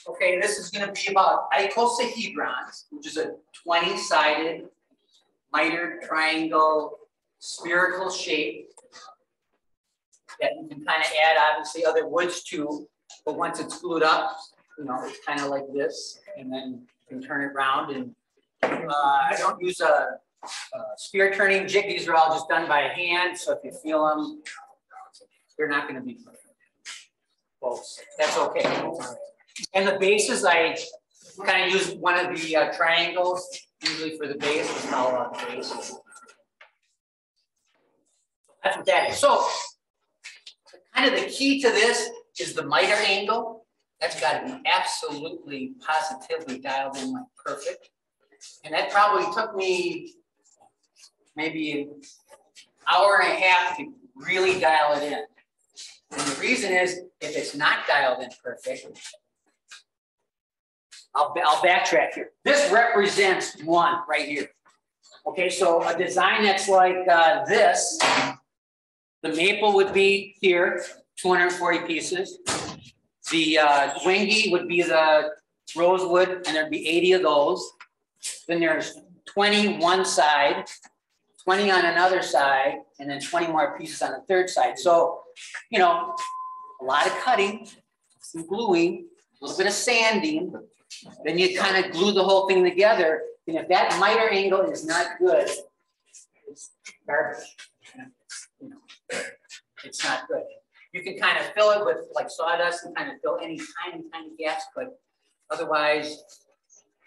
Okay, this is going to be about dodecahedrons, which is a 20-sided mitered triangle spherical shape that you can kind of add obviously other woods to, but once it's glued up, you know, it's kind of like this, and then you can turn it around. And I don't use a spear turning jig. These are all just done by hand, so if you feel them, they're not going to be perfect. Well, that's okay. And the bases, I kind of use one of the triangles, usually for the base. It's all about the base. That's what that is. So, kind of the key to this is the miter angle. That's got to be absolutely, positively dialed in like perfect. And that probably took me maybe an hour and a half to really dial it in. And the reason is, if it's not dialed in perfect, I'll backtrack here. This represents one right here. Okay, so a design that's like this, the maple would be here, 240 pieces. The wingy would be the rosewood, and there'd be 80 of those. Then there's 20 one side, 20 on another side, and then 20 more pieces on the third side. So, you know, a lot of cutting, some gluing, a little bit of sanding. Then you kind of glue the whole thing together. And if that miter angle is not good, it's garbage. You know, it's not good. You can kind of fill it with like sawdust and kind of fill any tiny gaps, but otherwise,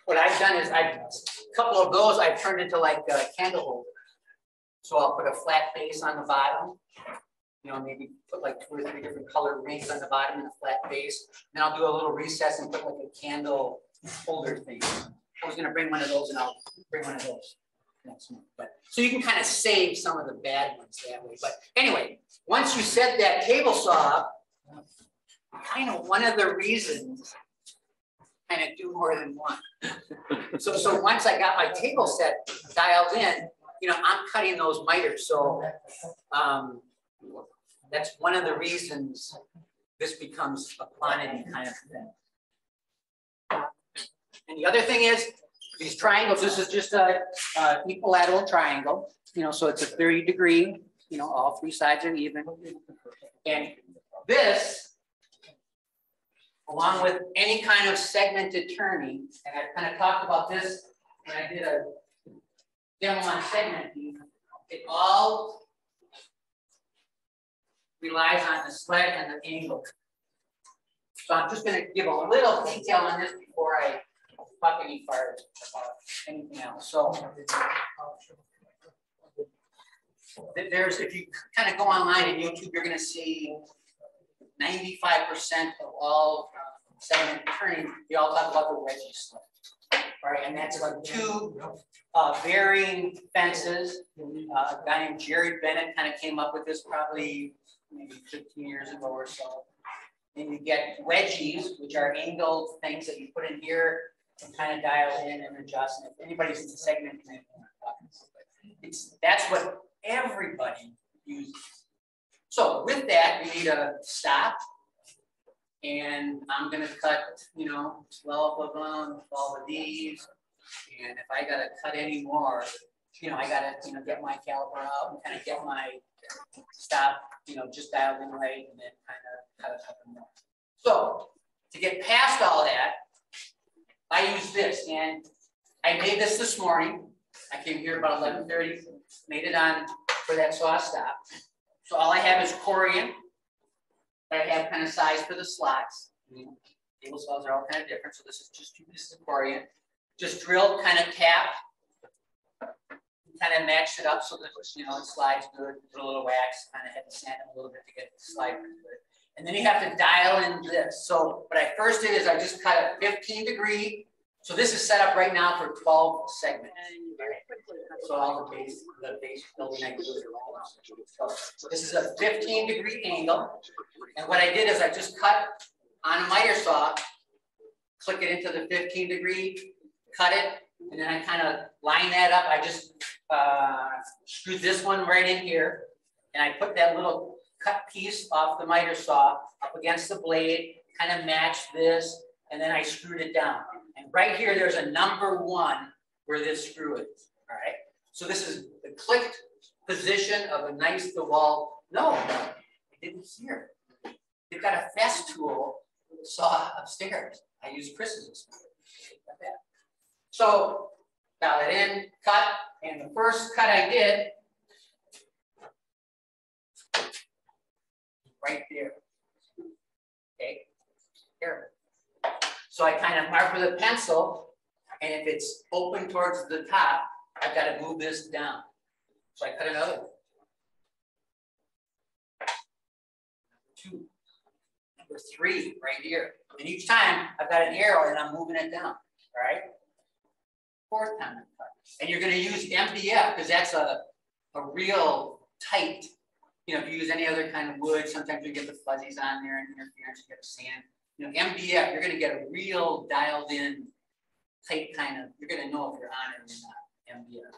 what I've done is a couple of those I've turned into like a candle holder. So I'll put a flat base on the bottom. You know, maybe put like 2 or 3 different colored rings on the bottom and a flat base. Then I'll do a little recess and put like a candle holder thing. I was going to bring one of those, and I'll bring one of those next month. But so you can kind of save some of the bad ones that way. But anyway, once you set that table saw up, kind of one of the reasons kind of do more than one. So once I got my table set dialed in, you know, I'm cutting those miters. So that's one of the reasons this becomes a quantity kind of thing. And the other thing is these triangles, this is just a equilateral triangle, you know, so it's a 30 degree, you know, all 3 sides are even. And this, along with any kind of segmented turning, and I kind of talked about this when I did a demo on segmenting, it all relies on the sled and the angle. So I'm just going to give a little detail on this before I talk any further about anything else. So there's, if you kind of go online and YouTube, you're going to see 95% of all segment turning, they all talk about the wedgie sled. Right, and that's like 2 varying fences. A guy named Jerry Bennett kind of came up with this probably maybe 15 years ago or so. And you get wedgies, which are angled things that you put in here and kind of dial in and adjust. And if anybody's into segment, that's what everybody uses. So with that, you need a stop. And I'm going to cut, you know, 12 of them, 12 of these. And if I got to cut any more, you know, I got to, you know, get my caliper out and kind of get my stop, you know, just dialed in right, and then kind of cut a couple more. So to get past all that, I use this. And I made this morning. I came here about 11:30, made it on for that saw stop. So all I have is corian. I have kind of size for the slots. Table saws are all kind of different, so this is just 2 pieces of corian. Just drilled, kind of tapped, kind of matched it up so that, you know, it slides good. Put a little wax, kind of had to sand it a little bit to get it to slide good. And then you have to dial in this. So what I first did is I just cut a 15 degree. So this is set up right now for 12 segments. So all the base building I can do it around. So this is a 15 degree angle. And what I did is I just cut on a miter saw, click it into the 15 degree, cut it, and then I kind of line that up. I just screwed this one right in here, and I put that little cut piece off the miter saw up against the blade, kind of matched this, and then I screwed it down. And right here, there's a number 1 where this screw is, all right? So this is the clicked position of a nice DeWalt. No, I didn't hear. They've got a Festool saw upstairs. I use Chris's. So dial it in, cut, and the first cut I did, right there. Okay, here. So I kind of mark with a pencil, and if it's open towards the top, I've got to move this down. So I cut another one. Number 2, number 3, right here. And each time I've got an arrow and I'm moving it down. All right. 4th time I cut. And you're going to use MDF because that's a real tight. You know, if you use any other kind of wood, sometimes you get the fuzzies on there and interference, you get the sand. You know, MDF, you're going to get a real dialed in, tight kind of, you're going to know if you're on it or not, MDF.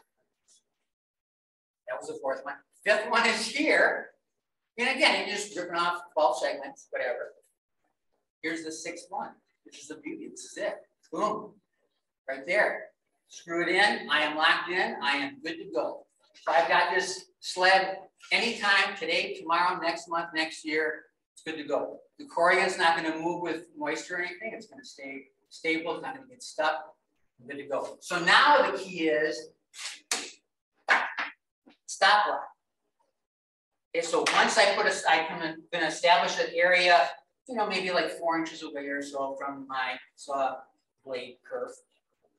That was the 4th one. 5th one is here. And again, you're just ripping off 12 segments, whatever. Here's the 6th one, which is the beauty. This is it. Boom. Right there. Screw it in. I am locked in. I am good to go. So I've got this sled anytime, today, tomorrow, next month, next year. It's good to go. The Corian's not going to move with moisture or anything. It's going to stay stable. It's not going to get stuck. I'm good to go. So now the key is stop lock. Okay, so once I put I'm going to establish an area, you know, maybe like 4 inches away or so from my saw blade kerf.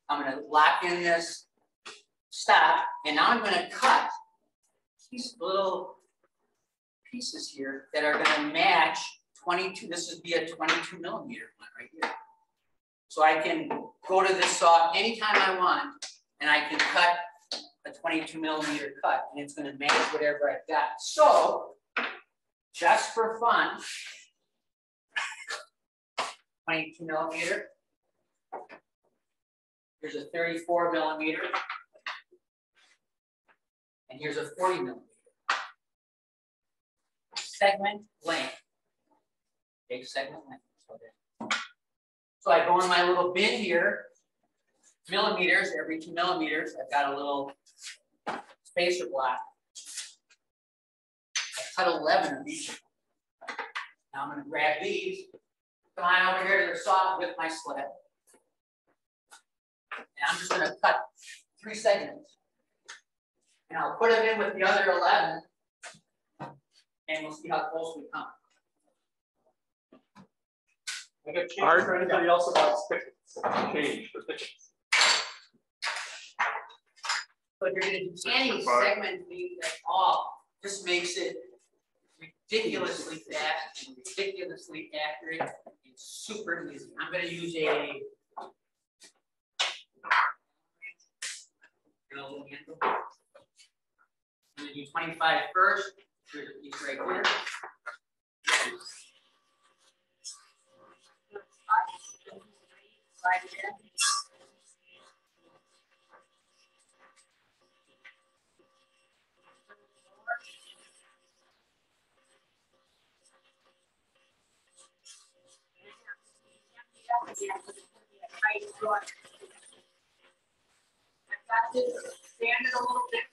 I'm going to lock in this stop, and now I'm going to cut these little pieces here that are going to match 22. This would be a 22 millimeter one right here. So I can go to this saw anytime I want, and I can cut a 22 millimeter cut, and it's going to match whatever I've got. So, just for fun, 22 millimeter. Here's a 34 millimeter. And here's a 40 millimeter. Segment length. Big segment length. So I go in my little bin here, millimeters, every 2 millimeters. I've got a little spacer block. I cut 11 of each. Now I'm going to grab these, come on over here to the saw with my sled. And I'm just going to cut 3 segments. And I'll put them in with the other 11, and we'll see how close we come. I got change for anybody else about thickness. Change for thickness. So if you're going to do any segment lead at all, this makes it ridiculously fast and ridiculously accurate. It's super easy. I'm going to use a little handle. I'm going to do 25 first. Here's a piece right here. Slide it in. I've got this expanded a little bit.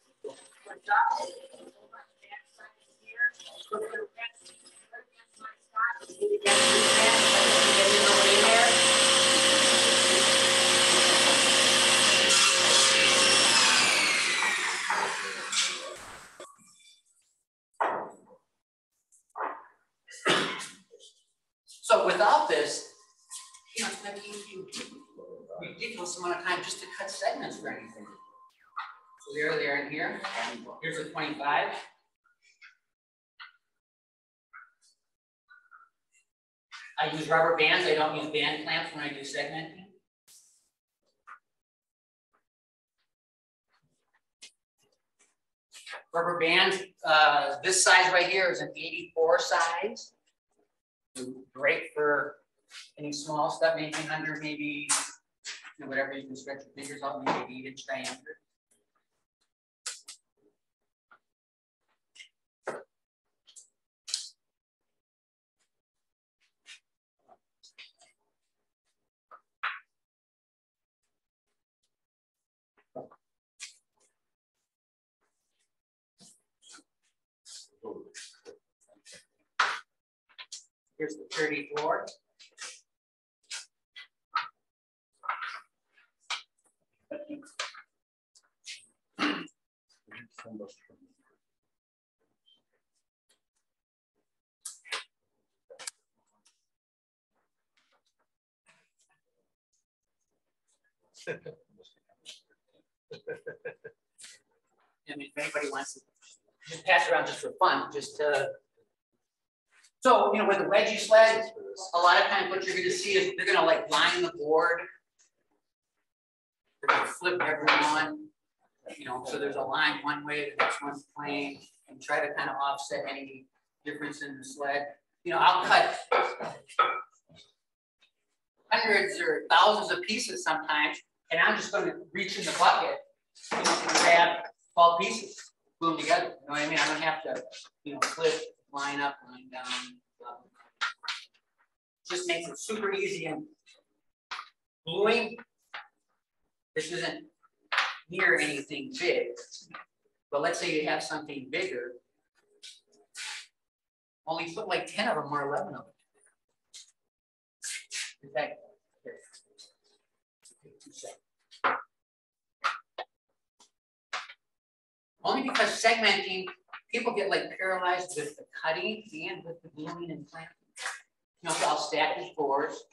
So without this, you know, it's going to take you a ridiculous amount of time just to cut segments for anything. So there they are in here. Here's a 25. I use rubber bands. I don't use band clamps when I do segmenting. Rubber bands, this size right here is an 84 size. Great for any small stuff, anything under maybe, you know, whatever you can stretch your fingers out, maybe 8-inch diameter. Here's the 34. I mean, if anybody wants to just pass it around just for fun, just to. So, you know, with the wedgie sled, a lot of times what you're going to see is they're going to like line the board. They're going to flip everyone, you know, so there's a line one way, the next one's plane, and try to kind of offset any difference in the sled. You know, I'll cut hundreds or thousands of pieces sometimes, and I'm just going to reach in the bucket, you know, and grab 12 pieces, glue them together. You know what I mean? I don't have to, you know, flip, line up, line down. Blah, blah, blah. Just makes it super easy. And gluing, this isn't near anything big, but let's say you have something bigger. Only put like 10 of them or 11 of them. In fact, here. 2 seconds. Only because segmenting, people get like paralyzed with the cutting and with the gluing and clamping. You know, so I'll stack these boards.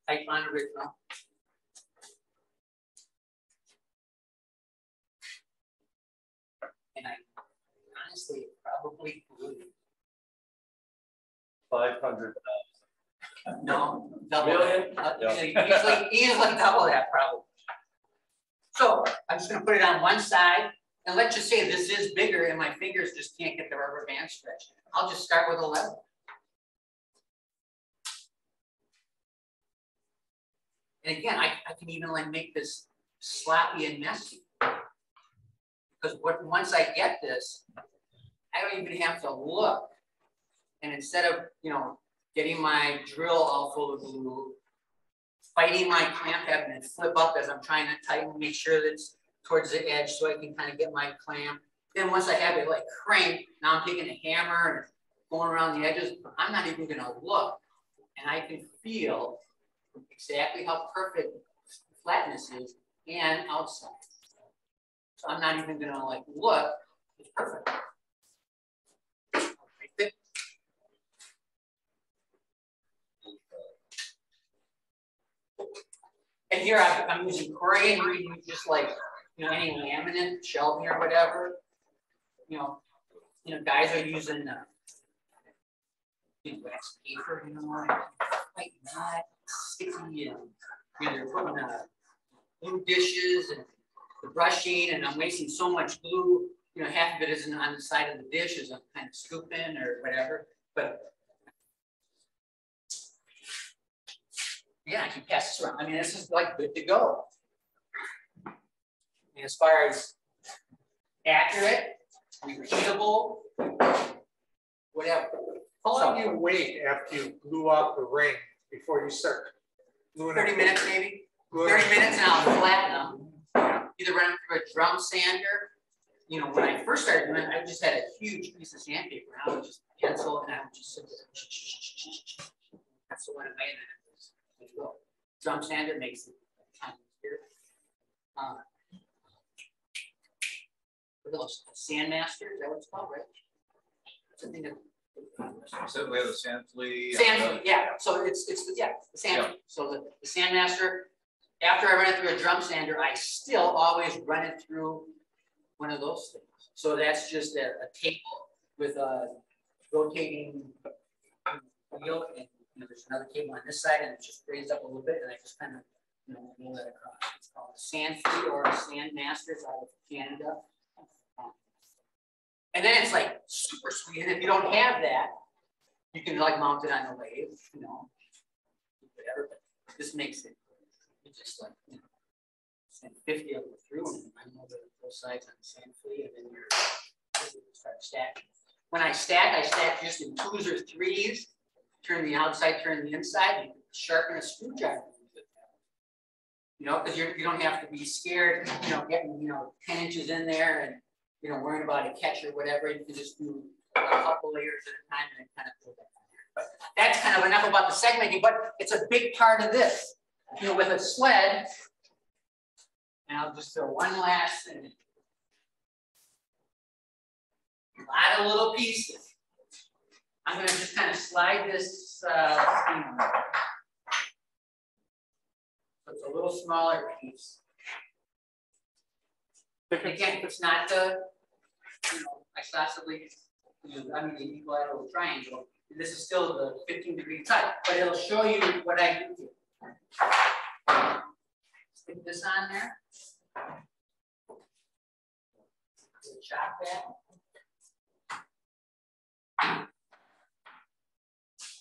Type on original. And I honestly probably glued 500,000. No, double Million? that. Yeah. Easily double that probably. So I'm just going to put it on one side, and let's just say this is bigger and my fingers just can't get the rubber band stretched. I'll just start with 11. And again, I can even like make this sloppy and messy. Because once I get this, I don't even have to look. And instead of, you know, getting my drill all full of glue, fighting my clamp head and flip up as I'm trying to tighten, make sure that it's towards the edge so I can kind of get my clamp. Then once I have it like cranked, now I'm taking a hammer and going around the edges. I'm not even going to look. And I can feel exactly how perfect flatness is and outside. So I'm not even going to like look. It's perfect. And here I'm using Korean, or you just like, you know, any laminate, shelving or whatever. You know, guys are using you know, wax paper, you know, like not sticky, and you know, they're putting glue dishes and the brushing, and I'm wasting so much glue. You know, half of it isn't on the side of the dish as I'm kind of scooping or whatever. But yeah, I can pass this around. I mean, this is like good to go. And as far as accurate, repeatable, whatever. How long do you wait after you glue out the ring before you start gluing 30 it? minutes maybe. 30 minutes and I'll flatten them. Either run them through a drum sander. You know, when I first started doing it, I just had a huge piece of sandpaper. And I would just pencil and I would just sit there. That's the one I made. Drum sander makes it kind of weird. Sandmaster, is that what it's called, right? Something that. So we have a sand flea. Sand flea, yeah. So it's the sand flea. So the Sandmaster, after I run it through a drum sander, I still always run it through one of those things. So that's just a table with a rotating wheel, and you know, there's another cable on this side, and it's just raised up a little bit, and I just kind of, you know, roll that across. It's called a sand flea or a Sandmaster. It's out of Canada. And then it's like super sweet. And if you don't have that, you can like mount it on the lathe, you know, whatever. But this makes it just like, you know, send 50 of them through and run over both sides on the sand flea, and then you're start stacking. When I stack just in 2s or 3s. Turn the outside, turn the inside. You can sharpen a screwdriver. You know, because you don't have to be scared, you know, getting, you know, 10 inches in there and you know, worrying about a catch or whatever, you can just do a couple layers at a time and then kind of pull that on there. But that's kind of enough about the segmenting, but it's a big part of this. You know, with a sled, and I'll just throw one last thing. A lot of little pieces. I'm going to just kind of slide this thing around. So it's a little smaller piece. Again, it's not the, you know, isosceles, I mean the equilateral triangle. This is still the 15-degree cut, but it'll show you what I do here. Stick this on there. Chop that.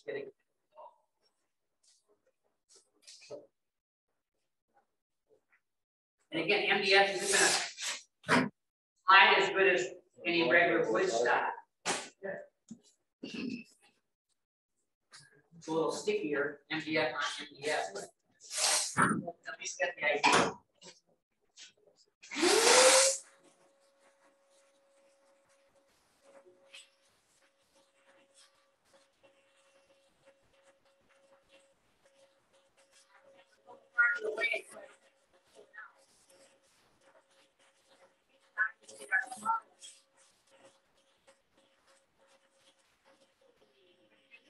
Get it. And again, MDF is going to slide as good as any regular wood stock. It's a little stickier, MDF on MDF, but at least get the idea.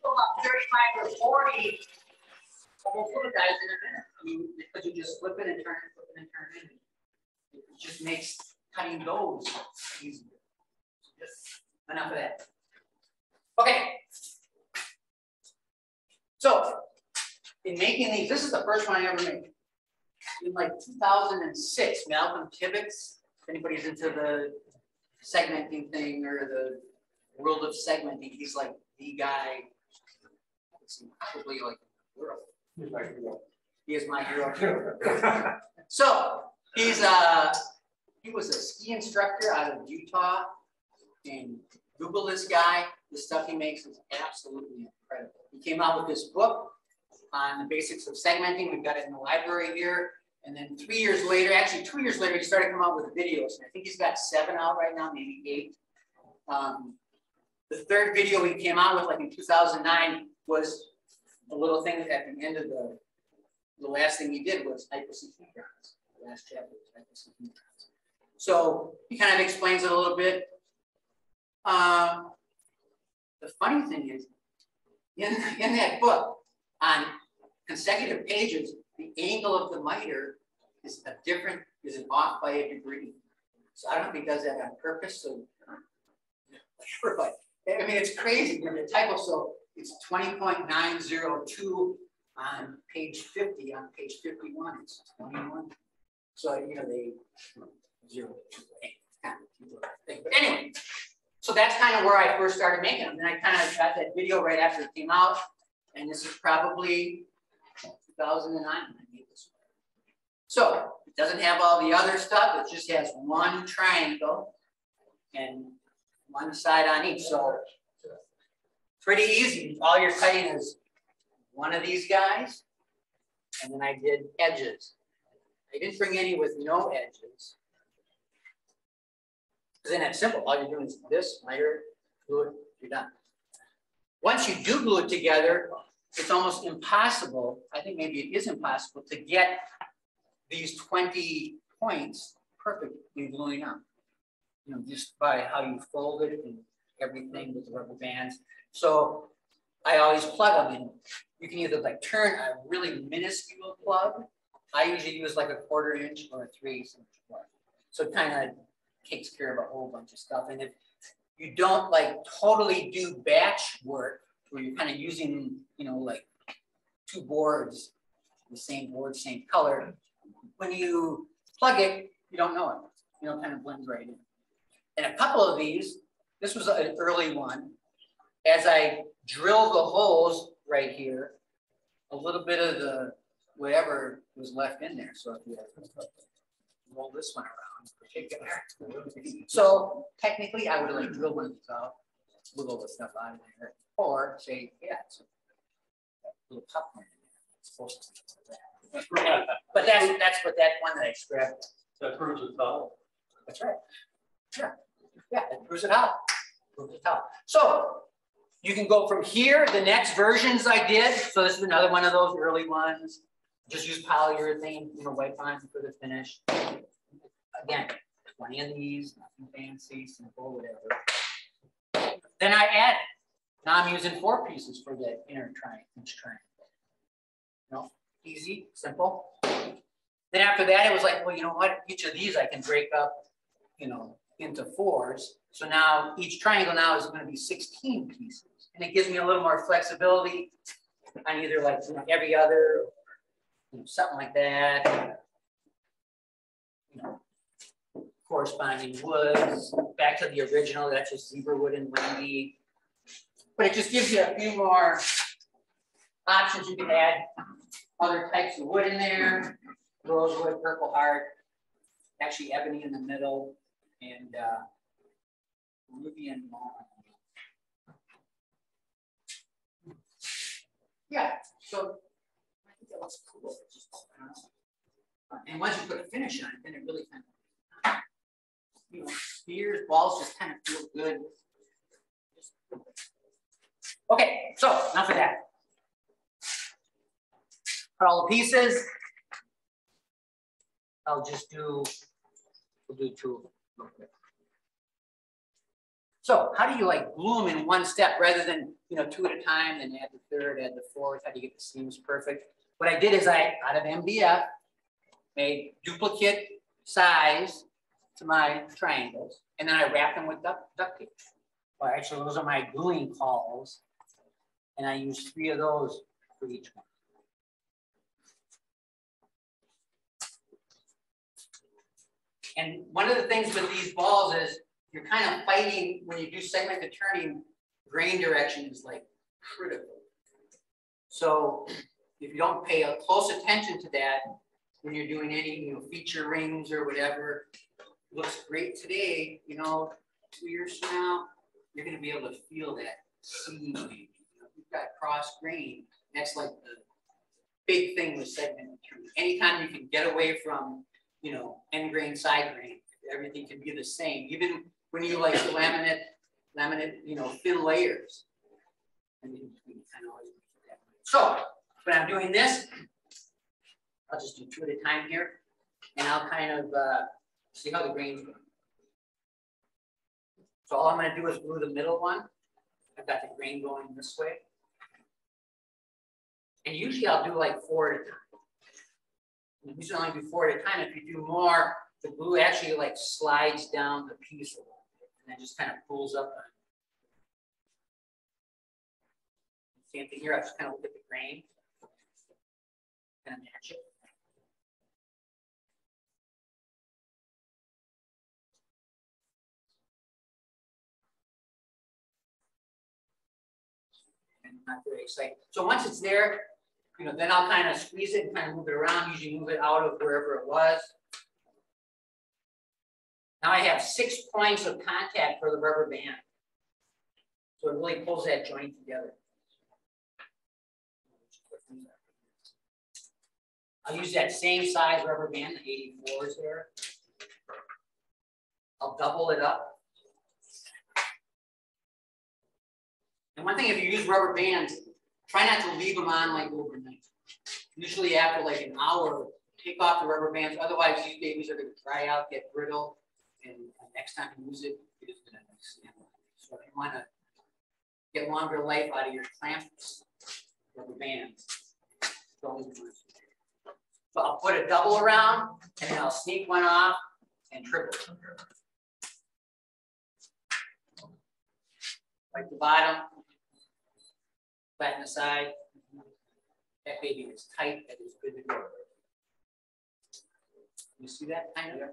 About 35 or 40, we'll put guys in a minute. I mean, because you just flip it and turn it, flip it and turn it. It just makes cutting those easier. Just enough of that. Okay. So, in making these, this is the first one I ever made. In like 2006, Malcolm Tibbetts, if anybody's into the segmenting thing or the world of segmenting, he's like the guy. Probably like the world. He is my hero too. So he was a ski instructor out of Utah, and Google this guy. The stuff he makes is absolutely incredible. He came out with this book on the basics of segmenting. We've got it in the library here. And then 3 years later, actually 2 years later, he started coming out with videos. And I think he's got 7 out right now, maybe 8. The third video he came out with, like in 2009, was a little thing at the end of the last thing he did was hypocyclodrons. The last chapter was hypocyclodrons. So he kind of explains it a little bit. The funny thing is, in that book, on consecutive pages, the angle of the miter is off by a degree. So I don't know if he does that on purpose. So, but I mean, it's crazy. The typo, so it's 20.902 on page 50. On page 51, it's 21. So you know they 0. But anyway, so that's kind of where I first started making them. Then I kind of got that video right after it came out, and this is probably 2009 when I made this one. So it doesn't have all the other stuff. It just has one triangle and one side on each. So pretty easy. All you're cutting is one of these guys, and then I did edges. I didn't bring any with no edges. Because then it's simple. All you're doing is this, miter, glue it, you're done. Once you do glue it together, it's almost impossible. I think maybe it is impossible to get these 20 points perfectly gluing up. You know, just by how you fold it and everything with the rubber bands. So I always plug them in. You can either like turn a really minuscule plug. I usually use like a 1/4 inch or a 3/8 inch plug. So it kind of takes care of a whole bunch of stuff. And if you don't like totally do batch work, where you're kind of using, you know, like 2 boards, the same board, same color, when you plug it, you don't know it. You know, it kind of blends right in. And a couple of these, this was an early one. As I drill the holes right here, a little bit of the whatever was left in there. So if you roll this one around, particular. So technically, I would like drill one of these out, wiggle the stuff out of there, or say, yeah, it's a little popcorn in there. It's supposed to be that. But that's what that one that I scrapped. That proves it's not. That's right. Yeah. Yeah, it proves it out. Proves it out. So you can go from here, the next versions I did. So this is another one of those early ones. Just use polyurethane, white pine for the finish. Again, 20 of these, nothing fancy, simple, whatever. Then I added. Now I'm using 4 pieces for the inner triangle, each triangle. Easy, simple. Then after that, it was like, well, you know what? Each of these I can break up, into 4s. So now each triangle now is going to be 16 pieces, and it gives me a little more flexibility on either like every other, something like that. Corresponding woods. Back to the original. That's just zebra wood and windy. But it just gives you a few more options. You can add other types of wood in there. Rosewood, purple heart, actually ebony in the middle, and ruby and long. Yeah, so I think that looks cool. And once you put a finish on it, then it really kind of, spears, balls just kind of feel good. Okay, so enough of that. Put all the pieces. I'll just we'll do 2 real quick. So how do you glue them in one step rather than 2 at a time, then add the 3rd, add the 4th? How do you get the seams perfect? What I did is out of MDF, made duplicate size to my triangles, and then I wrapped them with duct tape. Well, actually, those are my gluing calls, and I used 3 of those for each one. And one of the things with these balls is you're kind of fighting when you do segmented turning. Grain direction is critical. So if you don't pay a close attention to that when you're doing any feature rings or whatever, it looks great today. 2 years from now, you're going to be able to feel that seam. You've got cross grain. That's like the big thing with segmented turning. Anytime you can get away from end grain, side grain, everything can be the same. Even when you laminate, thin layers. So when I'm doing this, I'll just do 2 at a time here, and I'll kind of see how the grain's going. So all I'm going to do is glue the middle one. I've got the grain going this way. And usually I'll do 4 at a time. Usually only do 4 at a time. If you do more, the glue actually slides down the piece a little bit, and then just kind of pulls up. Same thing here. I just kind of look at the grain, kind of match it. And not very exciting. So once it's there, then I'll kind of squeeze it and kind of move it around, usually move it out of wherever it was. Now I have 6 points of contact for the rubber band. So it really pulls that joint together. I'll use that same size rubber band, the 84s there. I'll double it up. And one thing, if you use rubber bands, try not to leave them on overnight. Usually after an hour, take off the rubber bands. Otherwise, these babies are going to dry out, get brittle, and next time you use it, it's going to extend. So if you want to get longer life out of your clamps, rubber bands. So I'll put a double around, and then I'll sneak one off and triple. Like the bottom, flatten the side. That baby is tight. That is good to go. You see that kind of?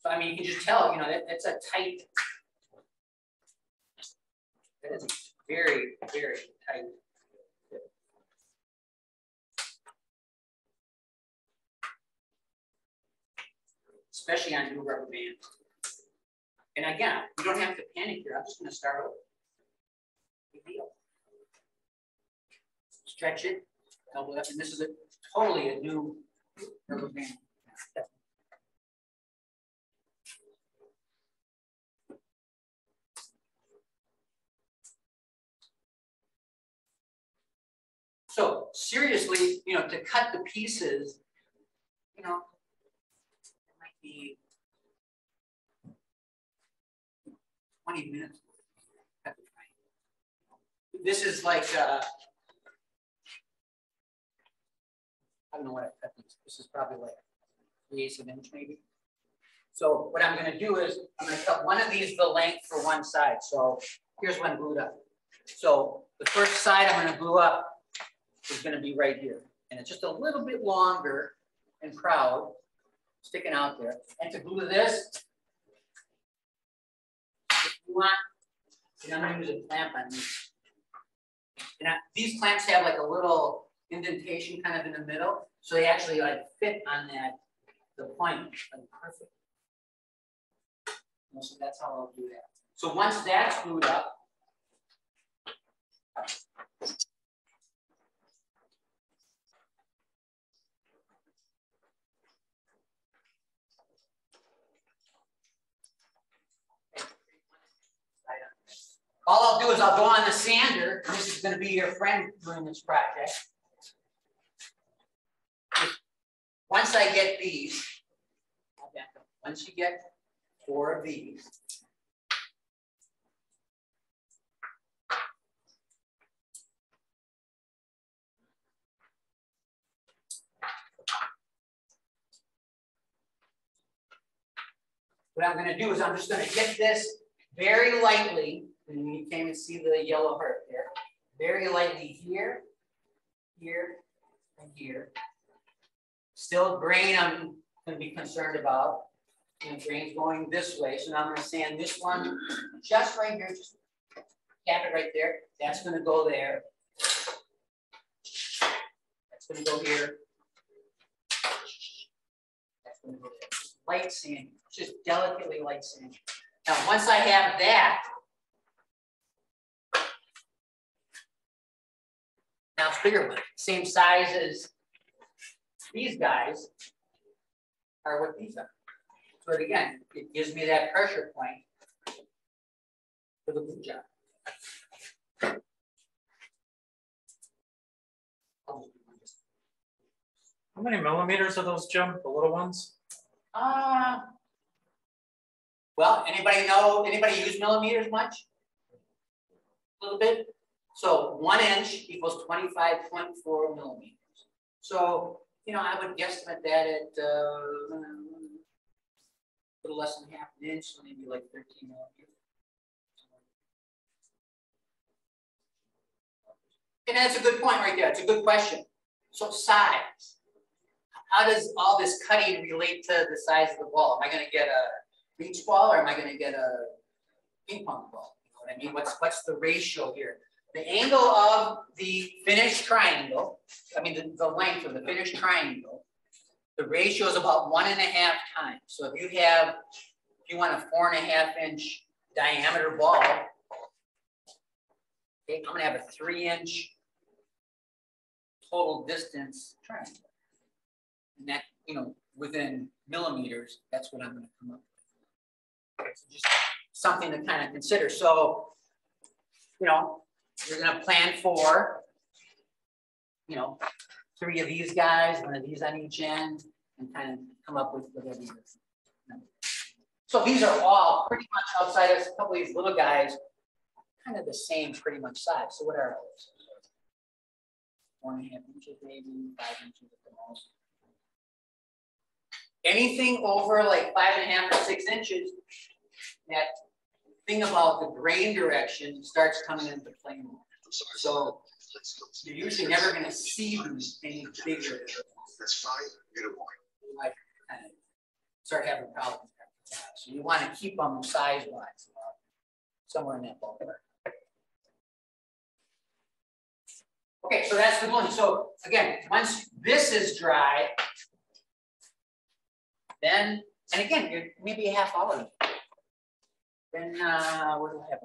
So you can just tell, that's a tight. That is very, very tight. Especially on new rubber bands. And again, you don't have to panic here. I'm just going to start over. Big deal. Stretch it, double it up, and this is totally a new rubber band. So seriously, you know, to cut the pieces, you know, it might be 20 minutes. This is like, I don't know what I cut these. This is probably like 3/8 of an inch maybe. So what I'm going to do is I'm going to cut one of these the length for one side. So here's one glued up. So the first side I'm going to glue up is going to be right here. And it's just a little bit longer and proud, sticking out there. And to glue this, if you want, and I'm going to use a clamp on these. And these clamps have like a little indentation kind of in the middle. So they actually like fit on that, the point, like perfect. So that's how I'll do that. So once that's glued up, all I'll do is I'll go on the sander, and this is going to be your friend doing this project. Once I get these, once you get 4 of these, what I'm going to do is I'm just going to get this very lightly, and you can't even see the yellow heart there, very lightly here, here, and here. Still grain I'm going to be concerned about. And the grain's going this way, so now I'm going to sand this one just right here, just tap it right there. That's going to go there. That's going to go here. That's going to go there. Just light sand, just delicately light sand. Now, once I have that, now it's bigger one, same size as these guys are what these are. But again, it gives me that pressure point for the glue job. How many millimeters are those, Jim? The little ones? Well, anybody use millimeters much? A little bit. So 1 inch equals 25.4 millimeters. So, you know, I would guesstimate that at a little less than half an inch, so maybe like 13 millimeters. And that's a good point right there. It's a good question. So size. How does all this cutting relate to the size of the ball? Am I going to get a beach ball or am I going to get a ping pong ball? You know what I mean? What's the ratio here? The angle of the finished triangle, I mean the length of the finished triangle, the ratio is about 1.5 times. So if you want a 4.5 inch diameter ball, okay, I'm going to have a 3 inch total distance triangle. And that, you know, within millimeters, that's what I'm going to come up with. Okay, so just something to kind of consider. So, you know, you're going to plan for, you know, 3 of these guys, 1 of these on each end, and kind of come up with whatever you're doing. So these are all pretty much outside of a couple of these little guys, kind of the same pretty much size. So what are those? 4.5 inches, maybe 5 inches at the most. Anything over like 5.5 or 6 inches, that thing about the grain direction starts coming into play more. So you're usually never going to see these any bigger. That's fine. You don't want. You might kind of start having problems. So you want to keep them size-wise, somewhere in that ballpark. Okay, so that's the gluing. So again, once this is dry, then, and again, you're maybe a half hour. Then what do I have?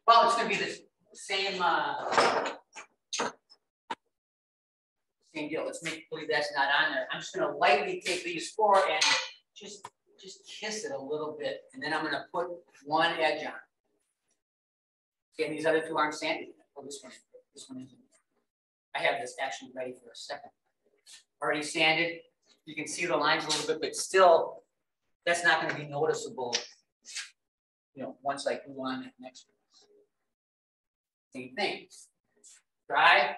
Well, it's going to be the same same deal. Let's make believe that's not on there. I'm just going to lightly take these 4 and just kiss it a little bit, and then I'm going to put 1 edge on. See, and these other 2 aren't sanded. Oh, this one isn't. I have this actually ready for a second. Already sanded. You can see the lines a little bit, but still, that's not going to be noticeable. You know, once I glue on that next one. Same thing. Dry.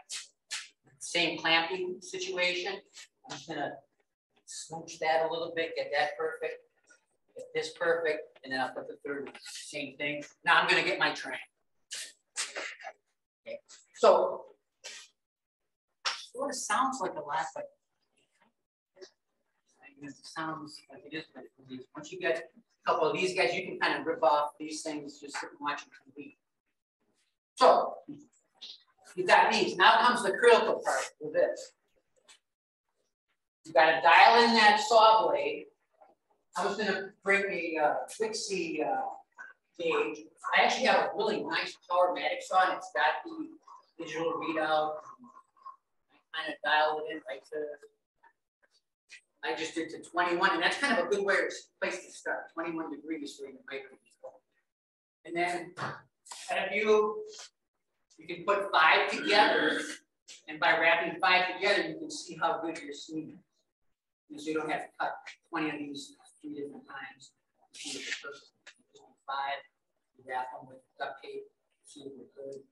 Same clamping situation. I'm just gonna smooch that a little bit, get that perfect, get this perfect, and then I'll put the third one. Same thing. Now I'm gonna get my train. Okay. So sort of sounds like a lot, but it sounds like it is. But once you get a couple of these guys, you can kind of rip off these things, just sit and watch them complete. So you've got these. Now comes the critical part with this. You've got to dial in that saw blade. I was going to bring a Fixie gauge. I actually have a really nice Powermatic saw, and it's got the digital readout. I kind of dialed it in right to. I just did to 21, and that's kind of a good place to start. 21 degrees for your microphone. And then if you can put 5 together, and by wrapping 5 together, you can see how good your seam is. So you don't have to cut 20 of these 3 different times. 5, you wrap them with duct tape, see if they're good,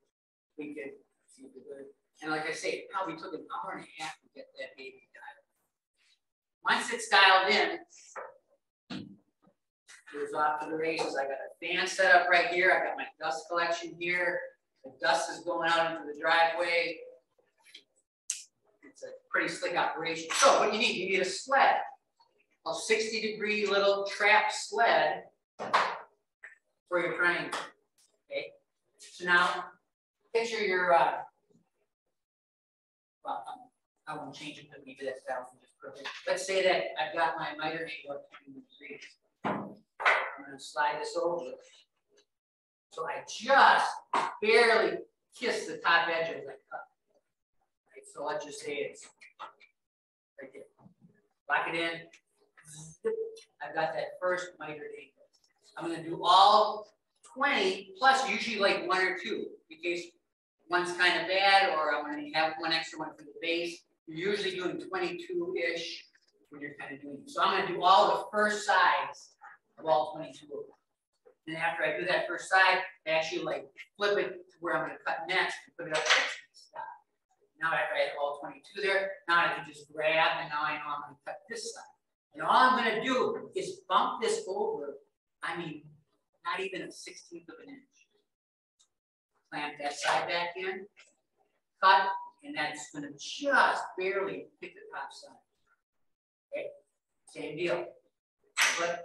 tweak it, see if they're good. And like I say, it probably took an hour and a half to get that baby dialed. Once it's dialed in, goes off to the races. I got a fan set up right here. I got my dust collection here. The dust is going out into the driveway. It's a pretty slick operation. So what you need a sled, a 60-degree little trap sled for your triangle. Okay. So now picture your. Well, I won't change it to maybe that's 1,000 just perfect. Let's say that I've got my miter angle at 20 degrees. I'm going to slide this over. So I just barely kiss the top edge as I cut. Right, so let's just say it's right there. Lock it in. I've got that first mitered angle. I'm going to do all 20 plus usually like 1 or 2 in case one's kind of bad, or I'm going to have one extra one for the base. You're usually doing 22-ish when you're kind of doing it. So I'm going to do all the first sides of all 22 of them. And after I do that first side, I actually like flip it to where I'm going to cut next and put it up next and stop. Now after I have all 22 there, now I can just grab, and now I know I'm going to cut this side. And all I'm going to do is bump this over, I mean, not even a 16th of an inch. Clamp that side back in, cut, and that's going to just barely hit the top side. Okay, same deal. Flip,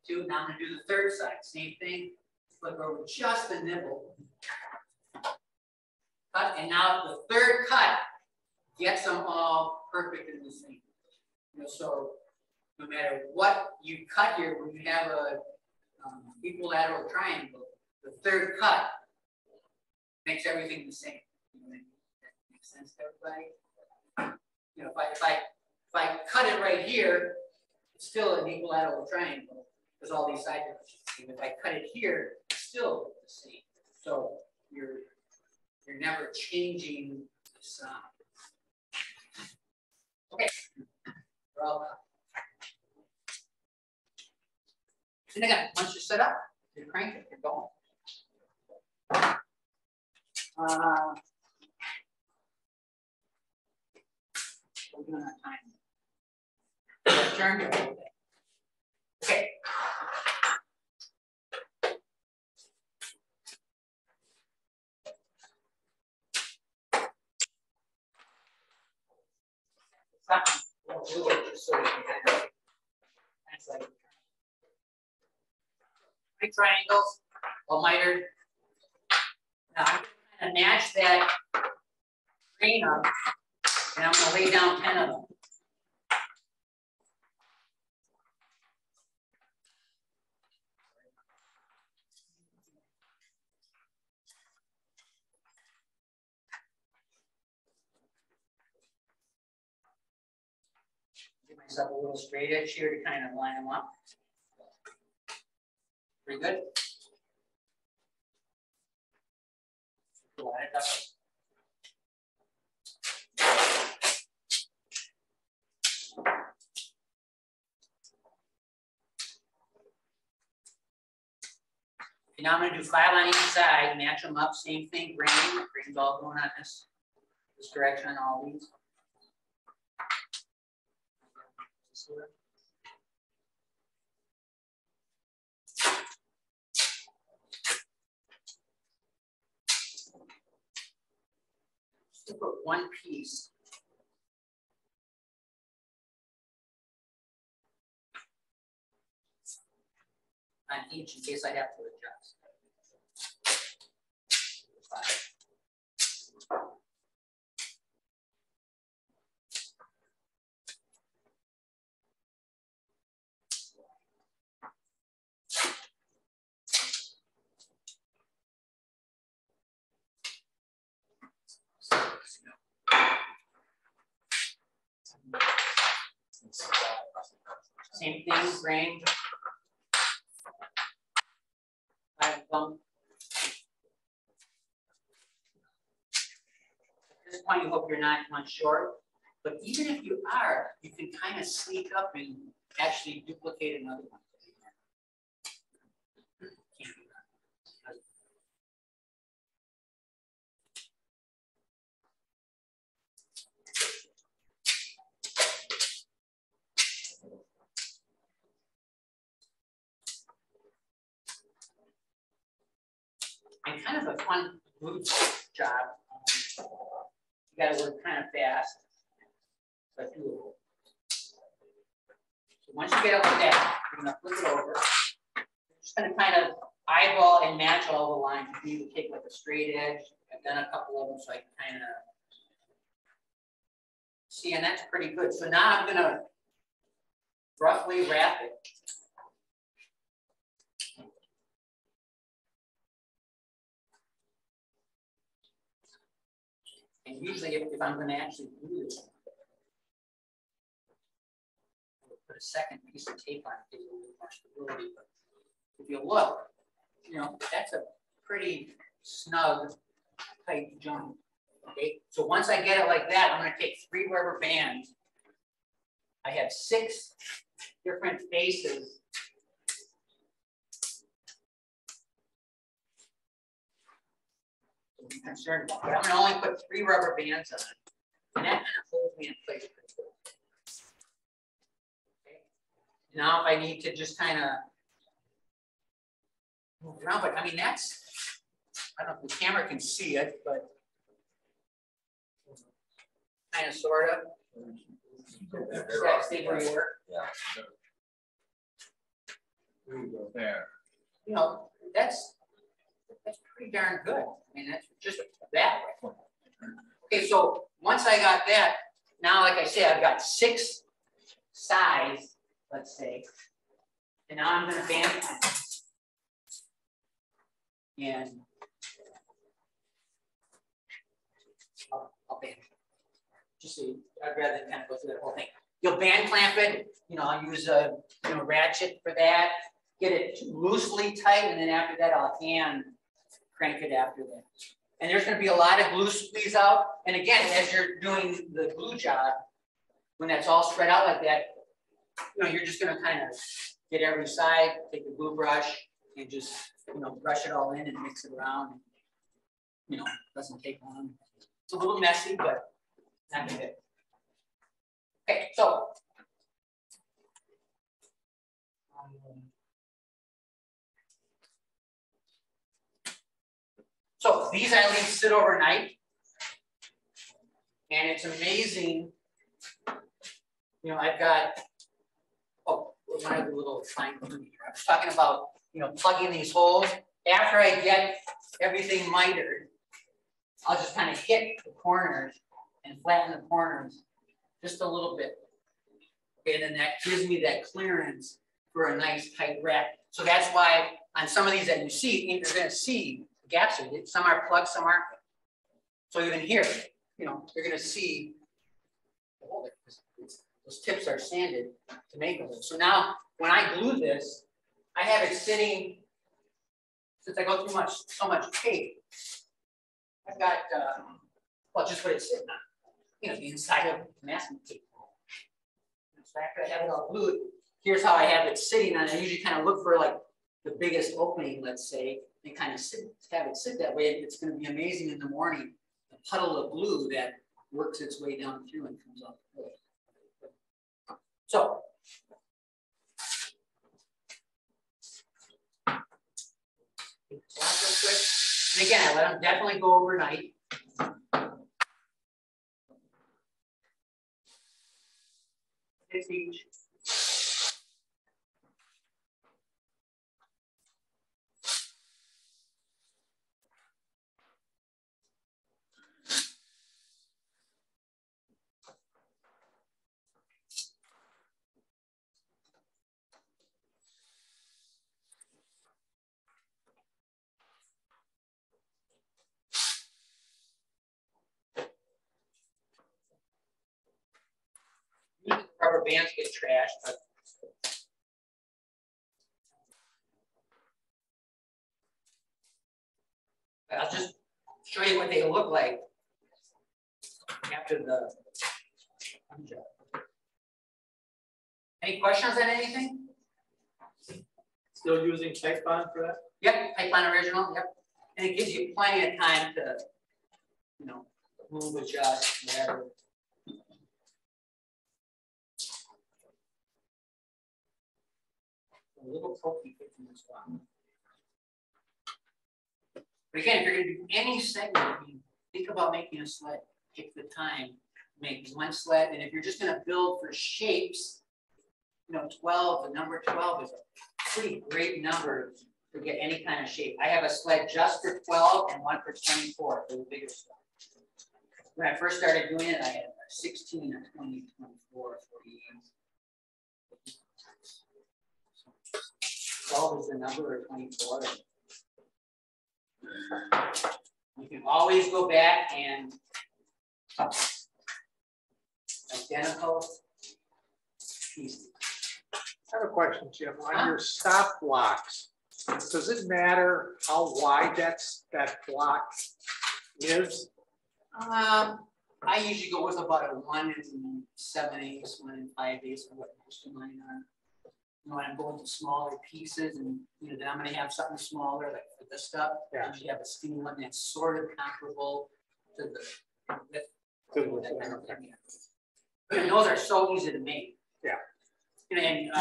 22. Now I'm going to do the third side. Same thing. Flip over just a nibble. Cut, and now the third cut gets them all perfect in the same. You know, so no matter what you cut here, when you have a equilateral triangle, the third cut makes everything the same. You know, that makes sense to everybody. You know, if I cut it right here, it's still an equilateral triangle because all these sides are the same. If I cut it here, it's still the same. So you're never changing the size. Okay, we're all done. And again, once you're set up, you crank it, you're going. We're doing our time. Turn your way. Okay. We'll do it just so we can kind of translate. Right triangles, all mitered. Now I'm going to match that grain up, and I'm going to lay down 10 of them. Give myself a little straight edge here to kind of line them up. Pretty good. And now I'm going to do 5 on each side, match them up, same thing, grain's all going on this direction on all these. Just put one piece. On each in case I have to adjust. Same thing, grain. At this point, you hope you're not one short, but even if you are, you can kind of sneak up and actually duplicate another one. And kind of a fun glue job. You got to work kind of fast, but doable. So once you get up like that, you're going to flip it over. You're just going to kind of eyeball and match all the lines. You can either take like a straight edge. I've done a couple of them, so I can kind of see, and that's pretty good. So now I'm going to roughly wrap it. And usually, if I'm going to actually glue this, I'll put a second piece of tape on it to give it a little more stability. But if you look, you know, that's a pretty snug, tight joint. Okay, so once I get it like that, I'm going to take 3 rubber bands. I have 6 different faces. I'm concerned about, but I'm going to only put 3 rubber bands on it, and that kind of holds me in place pretty good. Okay. Now, if I need to just kind of move around, but I mean that's, I don't know if the camera can see it, but kind of sort of. Stay where you were. Yeah. There. You know, that's pretty darn good. I mean, that's just that way. Okay, so once I got that, now, like I said, I've got 6 sides, let's say, and now I'm going to band this. And I'll band it. Just so I'd rather kind of go through the whole thing. You'll band clamp it. You know, I'll use a ratchet for that. Get it loosely tight, and then after that, I'll hand crank it after that. And there's going to be a lot of glue squeeze out. And again, as you're doing the glue job, when that's all spread out like that, you know, you're just going to kind of get every side, take the glue brush, and just, you know, brush it all in and mix it around. You know, it doesn't take long. It's a little messy, but not good. Okay, so these I leave sit overnight, and it's amazing. You know, I've got, oh, one of the little fine tuning here. I was talking about, you know, plugging these holes. After I get everything mitered, I'll just kind of hit the corners and flatten the corners just a little bit. Okay, and then that gives me that clearance for a nice tight wrap. So that's why on some of these that you see, you're going to see gaps in it. Some are plugged, some aren't. So even here, you know, you're going to see, oh, those tips are sanded to make them. So now when I glue this, I have it sitting, since I go through so much tape, I've got, well, just what it's sitting on, you know, the inside of the masking tape. So after I have it all glued, here's how I have it sitting on. I usually kind of look for like the biggest opening, let's say, and kind of have it sit that way. It's going to be amazing in the morning. A puddle of glue that works its way down through and comes off. So. And again, I let them definitely go overnight. Each. Rubber bands get trashed, but I'll just show you what they look like after the. Any questions on anything? Still using type bond for that? Yep, Pipeline Original, yep. And it gives you plenty of time to, you know, move, adjust, whatever. A little pokey fixing this one. But again, if you're going to do any segment, think about making a sled. Take the time, make one sled, and if you're just going to build for shapes, you know, 12, the number 12 is a pretty great number to get any kind of shape. I have a sled just for 12 and one for 24 for the bigger sled. When I first started doing it, I had 16, a 20, 24, 48. 12 is the number, or 24. You can always go back and identical pieces. I have a question, Jim. On your stop blocks, does it matter how wide that block is? I usually go with about a 1 7/8, 1 5/8, or what most of mine are. You know, when I'm going to smaller pieces, and you know, then I'm going to have something smaller, like for this stuff. Yeah. I usually have a skinny one that's sort of comparable to the width. And those are so easy to make. Yeah. And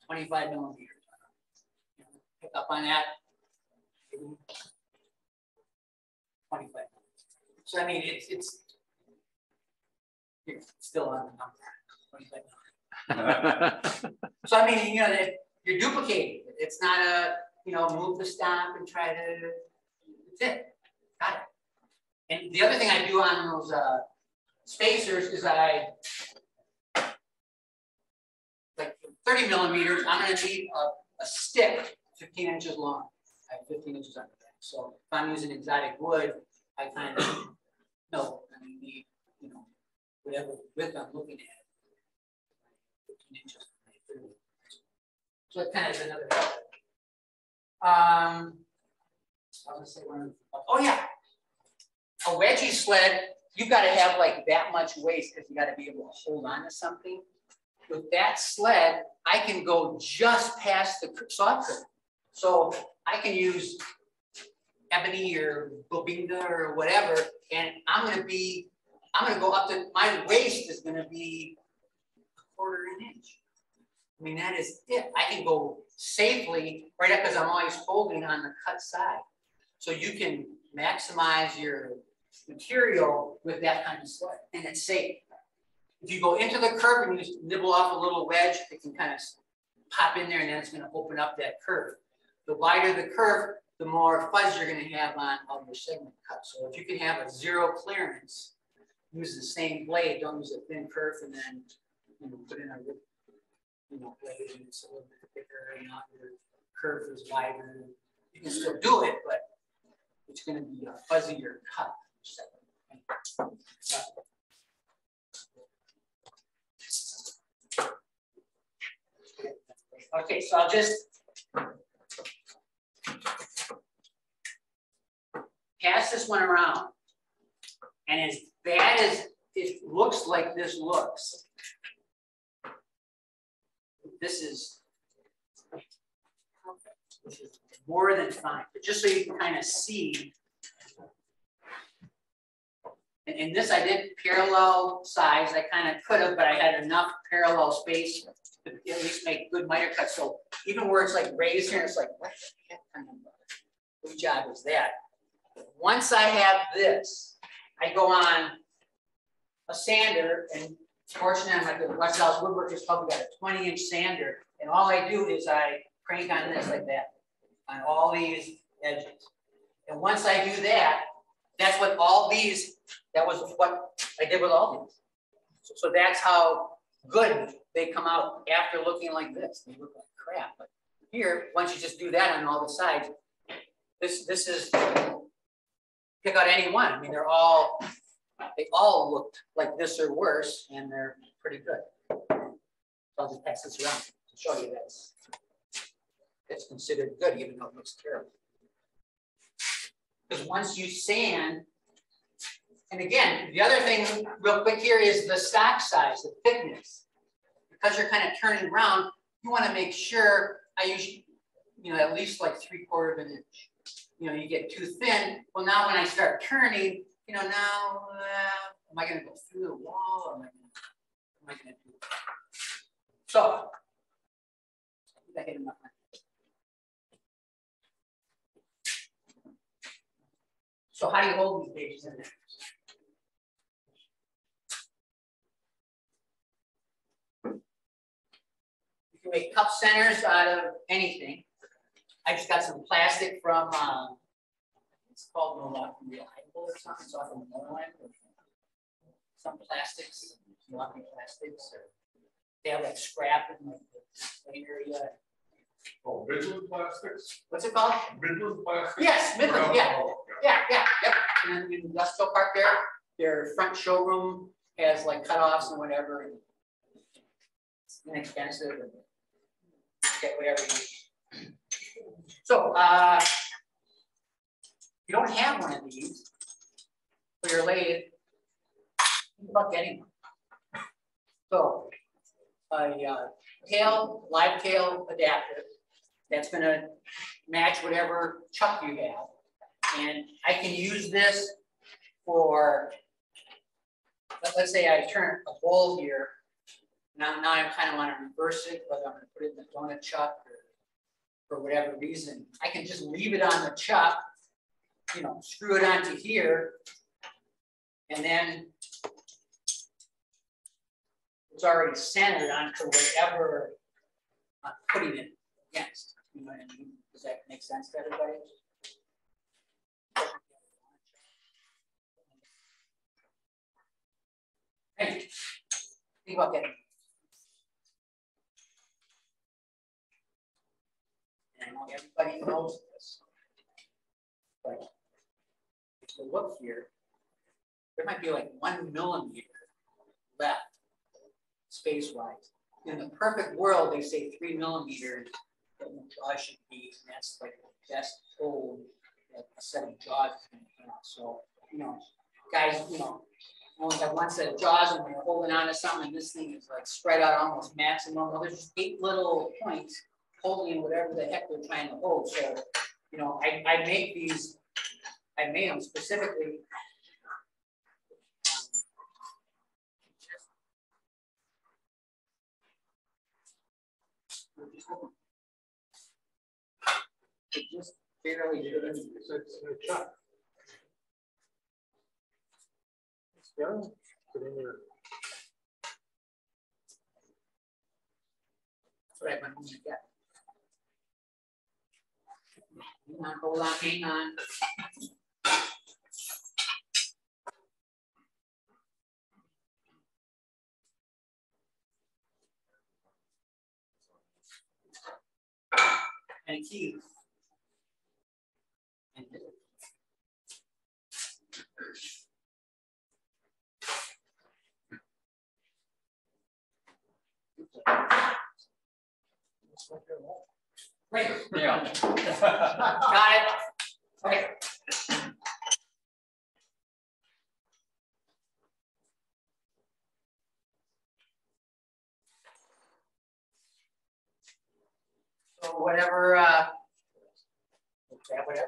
25 millimeters. Pick up on that. 25. So I mean, it's still on the number. 25. So I mean, you know, that you're duplicating. It's not a, you know, move the stop and try to. That's it. Got it. And the other thing I do on those spacers is I. Like 30 millimeters, I'm going to need a stick 15 inches long. I have 15 inches on the back. So if I'm using exotic wood, I kind of know I need, you know, whatever width I'm looking at. 15 inches. So it kind of is another. I was going to say one. Oh yeah, a wedgie sled. You've got to have like that much waist because you got to be able to hold on to something. With that sled, I can go just past the soft curve. So I can use ebony or bobinga or whatever, and I'm going to go up to, my waist is going to be a 1/4 inch. I mean, that is it. I can go safely right up because I'm always holding on the cut side. So you can maximize your material with that kind of sled, and it's safe. If you go into the curve and you just nibble off a little wedge, it can kind of pop in there and then it's going to open up that curve. The wider the curve, the more fuzz you're going to have on your segment cut. So if you can have a zero clearance, use the same blade, don't use a thin curve and then put in a blade and it's a little bit thicker and your curve is wider. You can still do it, but it's going to be a fuzzier cut. Okay, so I'll just pass this one around. And as bad as it looks like this looks, this is more than fine. But just so you can kind of see, and this I did parallel size. I kind of could have, but I had enough parallel space to at least make good miter cuts. So even where it's like raised here, it's like, what the heck kind of good job is that? Once I have this, I go on a sander, and fortunately, like the West Dallas Woodworkers probably got a 20-inch sander, and all I do is I crank on this like that on all these edges. And once I do that, that's what all these. That was what I did with all these. So that's how good they come out after looking like this. They look like crap. But here, once you just do that on all the sides, this is pick out any one. I mean, they all looked like this or worse, and they're pretty good. So I'll just pass this around to show you that it's considered good, even though it looks terrible. Because once you sand, and again, the other thing real quick here is the stock size, the thickness. Because you're kind of turning around, you want to make sure I use, at least like 3/4 of an inch. You get too thin. Well, now when I start turning, now, am I going to go through the wall? Or am I going to do it? So, I hit enough. So how do you hold these pages in there? You can make cup centers out of anything. I just got some plastic from, it's called reliable or something. It's off of some plastics, walking plastics, or they have like scrap in like the area. Oh, Midland Plastics? What's it called? Midland Plastics? Yes, Midland, yeah. Yep. And then in the industrial park there, their front showroom has like cutoffs and whatever. And it's inexpensive and get whatever you need. So, you don't have one of these for your lathe, think about getting one. So, a live tail adapter that's going to match whatever chuck you have. And I can use this for, let's say I turn a bowl here. Now I kind of want to reverse it, whether I'm going to put it in the donut chuck or for whatever reason. I can just leave it on the chuck, screw it onto here, and then it's already centered onto whatever I'm putting it against. You know what I mean? Does that make sense to everybody? Hey, think about getting. And I know everybody knows this, but if you look here, there might be like 1 millimeter left space-wise. In the perfect world, they say 3 millimeters that the jaw should be, and that's like the best hold that a set of jaws is going to have. So, guys, only have one set of jaws and they're holding on to something, and this thing is like spread out almost maximum. Well, there's just 8 little points holding whatever the heck they're trying to hold. So, I make these, I made them specifically. Just barely fit in. It's a chuck. Put in your what I've been hoping to get. Hold on, hang on. And keys. And right. Yeah. Got it. Okay. So whatever, whatever.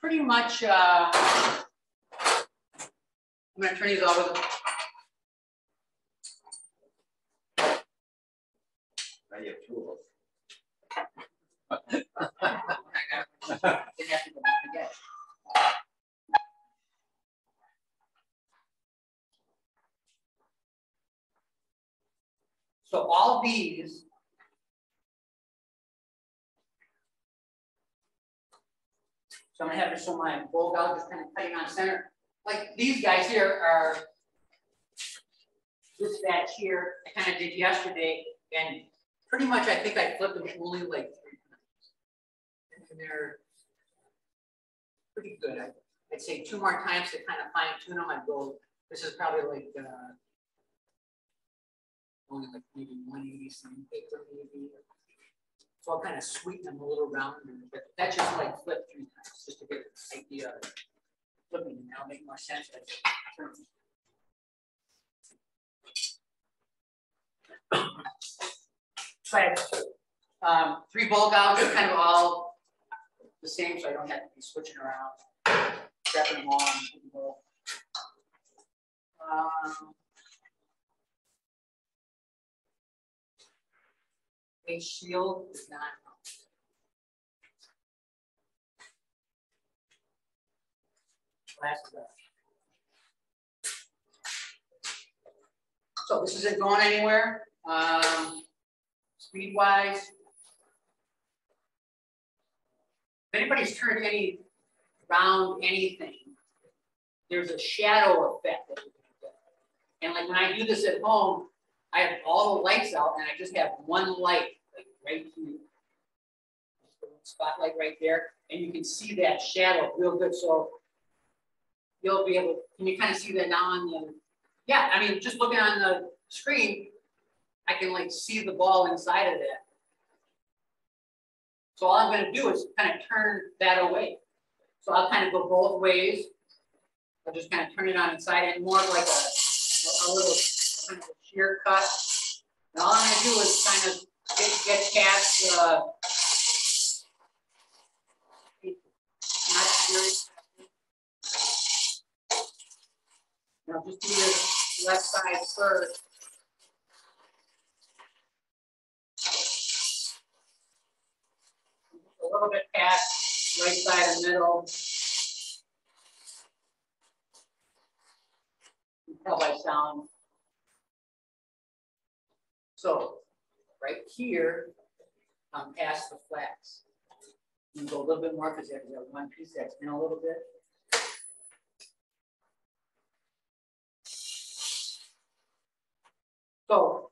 Pretty much, I'm going to turn these over. Now you have two of us. So all these so I'm gonna have to show my bulk out, just kind of cutting on center. Like these guys here are this batch here I kind of did yesterday, and pretty much I think I flipped them only like 3 times. And they're pretty good. I'd say 2 more times to kind of fine tune them. I'd go, this is probably like only like maybe 180 something paper maybe. So I'll kind of sweeten them a little rounder, but that's just like flip 3 times just to get an idea of flipping, and that'll make more sense as I turn. So I have 3 bulk outs, kind of all the same, so I don't have to be switching around, stepping them on. Face shield is not. Glasses up. So this isn't going anywhere. Speed wise, if anybody's turned any round anything, there's a shadow effect that you can get. And like when I do this at home, I have all the lights out and I just have one light like right here. Spotlight right there, and you can see that shadow real good. So you'll be able, can you kind of see that now on the, yeah, I mean, just looking on the screen, I can like see the ball inside of that. So all I'm going to do is kind of turn that away. So I'll kind of go both ways. I'll just kind of turn it on inside and more like a little kind of a shear cut. And all I'm going to do is kind of get past not serious. Now just do this left side first. A little bit past right side and middle. You can tell by sound. So right here, I'm past the flats. You can go a little bit more because there's one piece that's in a little bit. So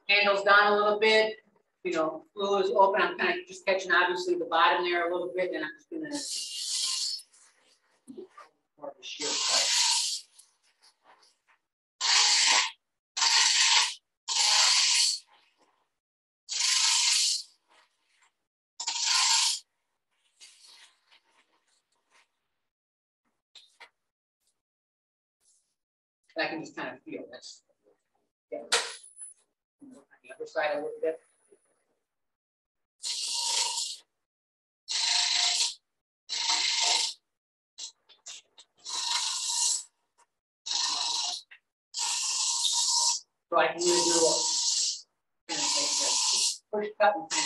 handles down a little bit, you know, flue is open. I'm kind of just catching obviously the bottom there a little bit, and I'm just gonna more of a shear cut. And I can just kind of feel this. Yeah. On the other side a little bit. So I can either do kind of like this push cut and kind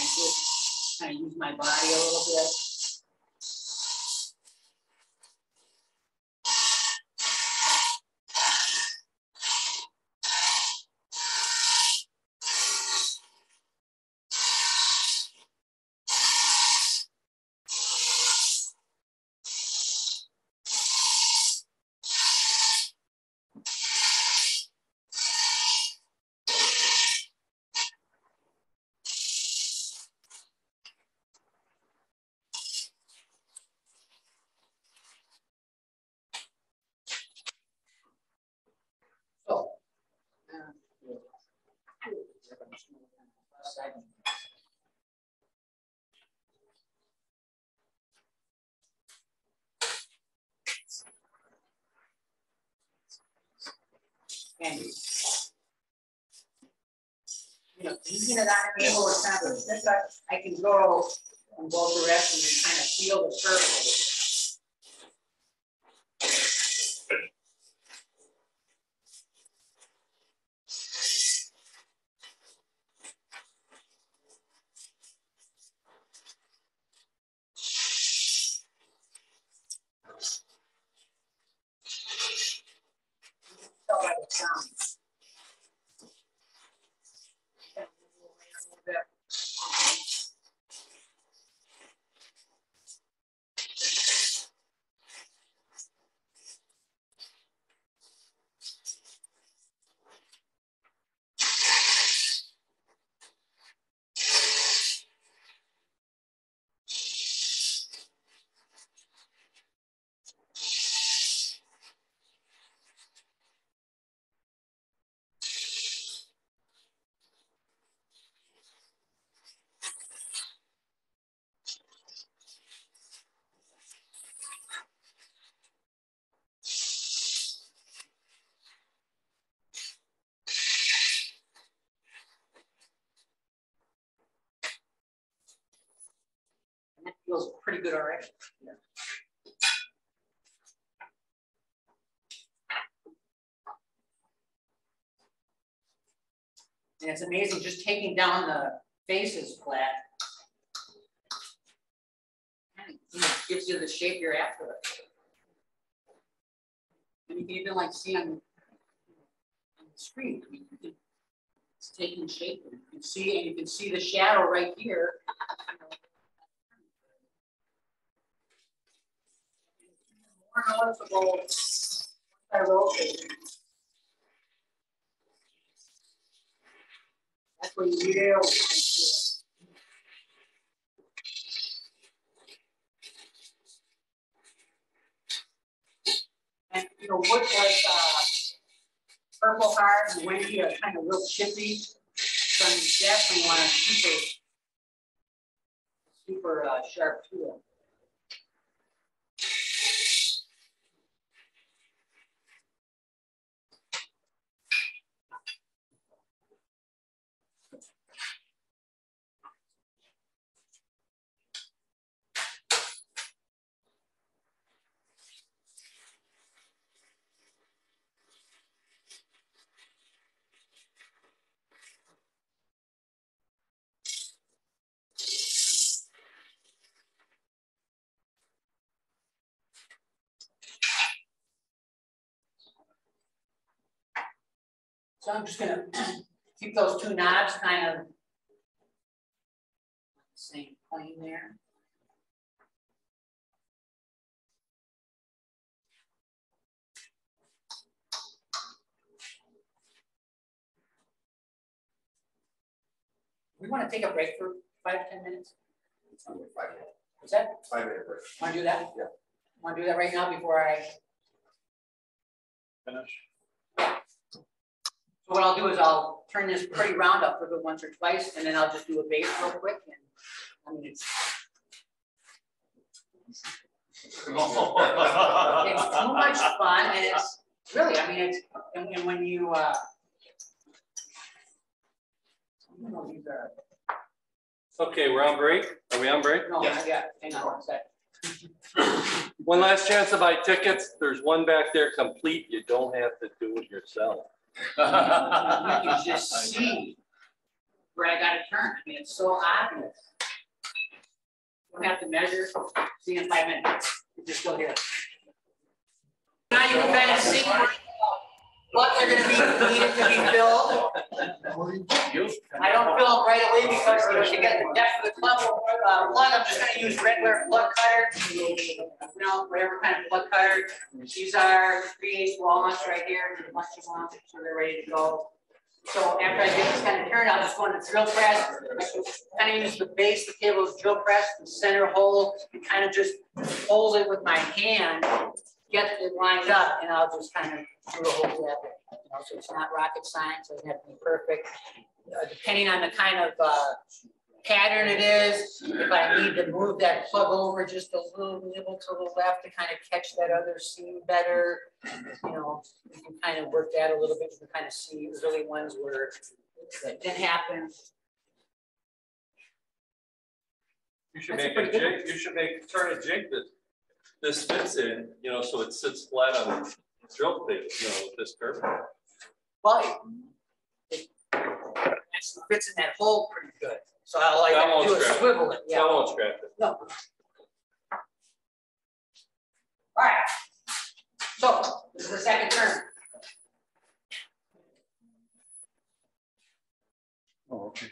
of use my body a little bit. So, and using it on a table or something, I can go in both directions and kind of feel the surface. Like it sounds. And that feels pretty good already. Yeah. And it's amazing just taking down the faces flat. Kind of gives you the shape you're after. And you can even like see on the screen. It's taking shape. You can see, and you can see the shadow right here. More noticeable once I rotate. That's what you do. And wood like purple hard and windy are kind of real chippy. So you definitely want a super sharp tool. So I'm just going to keep those two knobs kind of same plane there. We want to take a break for 5-10 minutes. 5 minutes. Is that? 5 minute break. Want to do that? Yeah. Want to do that right now before I Finish. So what I'll do is I'll turn this pretty round up for it once or twice, and then I'll just do a base real quick. And I mean, it's too much fun, and it's really, I mean, it's and when you these are. Okay, we're on break. Are we on break? No, yeah. Hang on one sec. One last chance to buy tickets. There's one back there complete. You don't have to do it yourself. You can just see where I got to turn. I mean, it's so obvious. You don't have to measure. See in 5 minutes. You just go here. Now you can kind of see what they're going to be needed to be filled. I don't fill them right away because to get the depth of the plug, I'm just going to use regular plug cutter. You know, whatever kind of plug cutter. These are 3/8 walnuts right here. A bunch of them, so they're ready to go. So after I get this kind of turned, I'll just go into drill press. Kind of use the base of the table's drill press, the center hole, and kind of just hold it with my hand, get it lined up, and I'll just kind of drill a hole that way. You know, so it's not rocket science, it doesn't have to be perfect. Depending on the kind of pattern it is, if I need to move that plug over just a little nibble to the left to kind of catch that other seam better, you know, you can kind of work that a little bit to kind of see early ones where that didn't happen. You should make a jig. You should turn a jig that this fits in, you know, so it sits flat on the drill bit, you know, with this curve. Well, it actually fits in that hole pretty good. So all I have to do is swivel it. Yeah. I won't scratch it. No. All right. So this is the second turn. Oh, okay.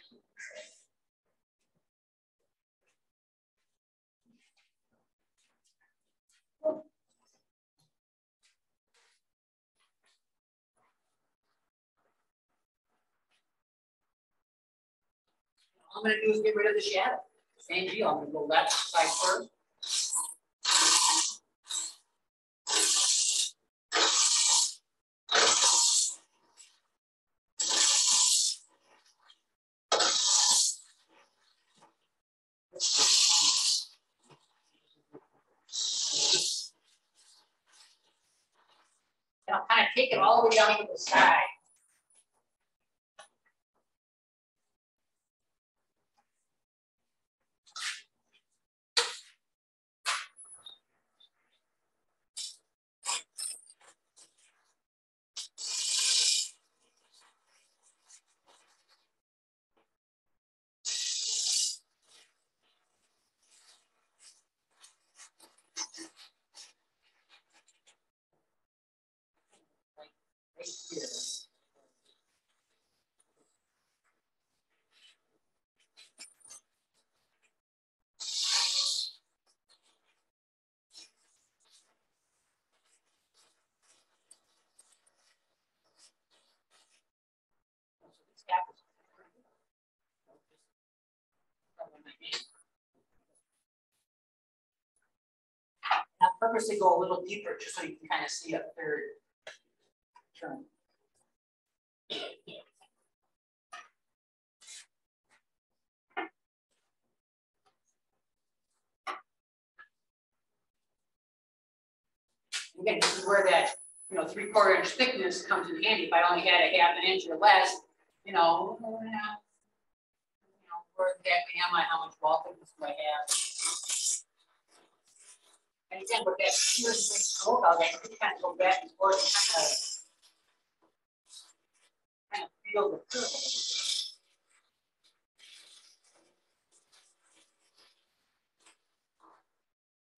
All I'm going to do is get rid of the shadow. Same deal. I'm going to go left side first. And I'll kind of take it all the way down to the side. Right here. I'll purposely go a little deeper just so you can kind of see a third turn. Again, this is where that 3/4 inch thickness comes in handy. If I only had a 1/2 inch or less, where exactly am I? How much wall thickness do I have? And again, with that shear stroke, I can kind of go back and forth and kind of feel the curve.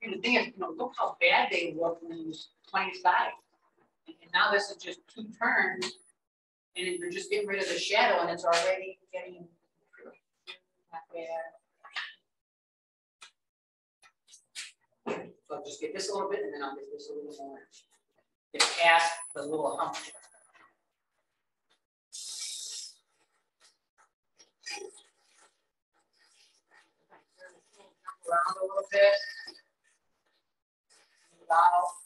And the thing is, look how bad they look when you 25. And now this is just 2 turns, and you're just getting rid of the shadow, and it's already getting not bad. So I'll just get this a little bit, and then I'll get this a little more. Get past the little hump. Around a little bit. Out.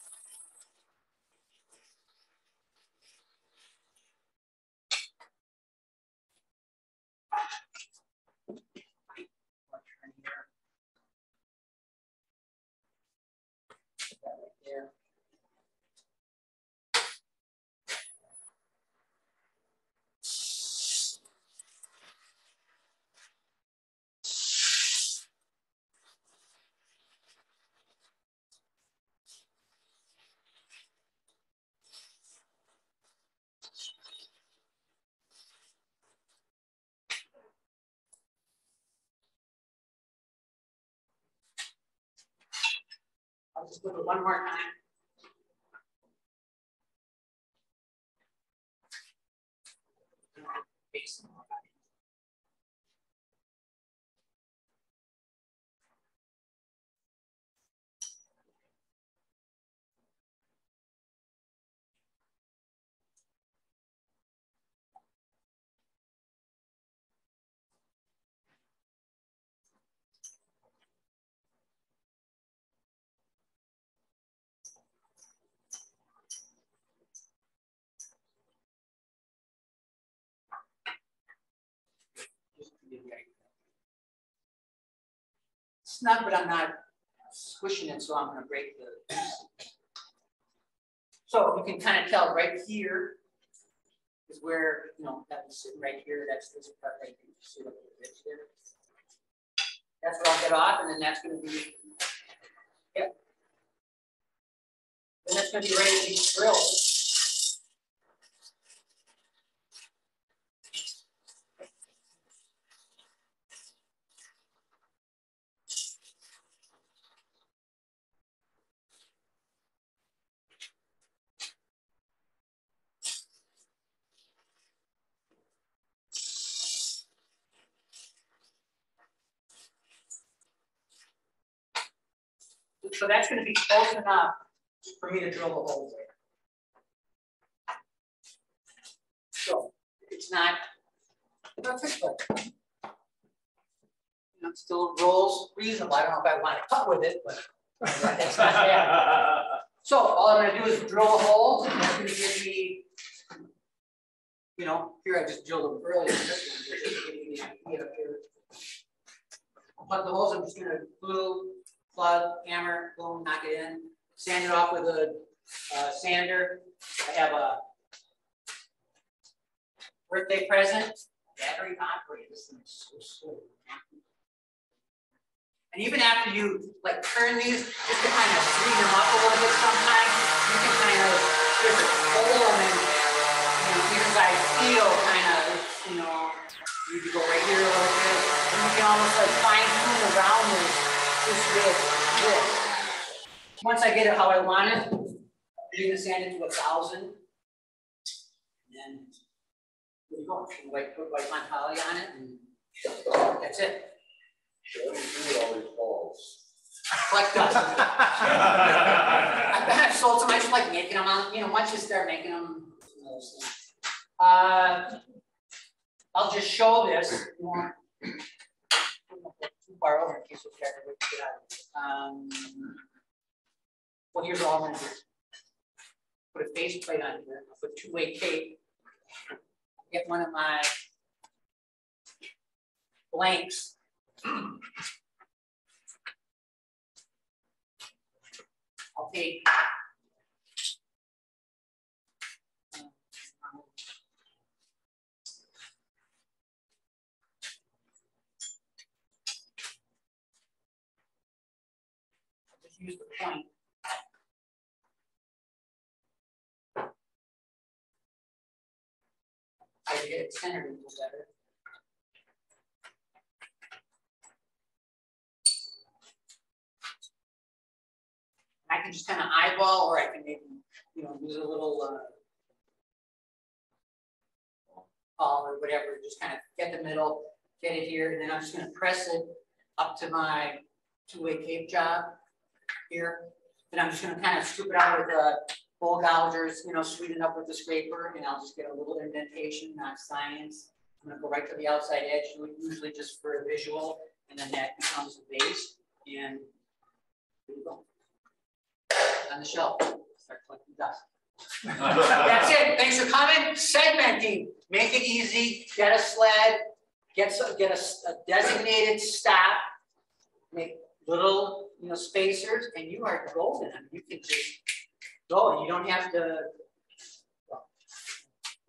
I'll just do it one more time. Base. Snug, but I'm not squishing it, so I'm going to break the. So you can kind of tell right here is where, you know, that was sitting right here. That's this part right here. See what it is there? That's what I'll get off, and then that's going to be, yep. Then that's going to be ready to be drilled. So that's going to be close enough for me to drill the hole there. So it's not perfect, but you know, it still rolls reasonable. I don't know if I want to cut with it, but that's not bad. So all I'm going to do is drill a hole. And that's going to give me, you know, here I just drilled them earlier. I'll plug the holes. I'm just going to glue. Plug, hammer, boom, knock it in. Sand it off with a sander. I have a birthday present, battery operated. This thing is so slow. And even after you like turn these, just to kind of speed them up a little bit sometimes, you can kind of just hold them and, you know, even as I feel kind of, you know, you can go right here a little bit. And you can almost like fine tune around this. Just this. Once I get it how I want it, you can sand it to 1,000. And then there you go. Put white on poly on it, and that's it. All these balls. Like dust. I've sold some. I just like making them on. You know, once you start making them, I'll just show this. Too far over in case we're trying to get out of it. Well, here's all I'm going to do. Put a face plate on here. I'll put two-way tape. Get one of my blanks. I'll take use the point. I get it centered a little better. I can just kind of eyeball, or I can maybe, you know, use a little ball or whatever, just kind of get the middle, get it here, and then I'm just going to press it up to my two-way tape job here. Then I'm just going to kind of scoop it out with the bowl gougers, you know, sweeten it up with the scraper, and I'll just get a little indentation, not science. I'm going to go right to the outside edge, usually just for a visual, and then that becomes the base. And here we go. On the shelf, start collecting dust. That's it. Thanks for coming. Segmenting. Make it easy. Get a sled. Get a designated stop. Make little, you know, spacers, and you are golden. I mean, you can just go. You don't have to. Well,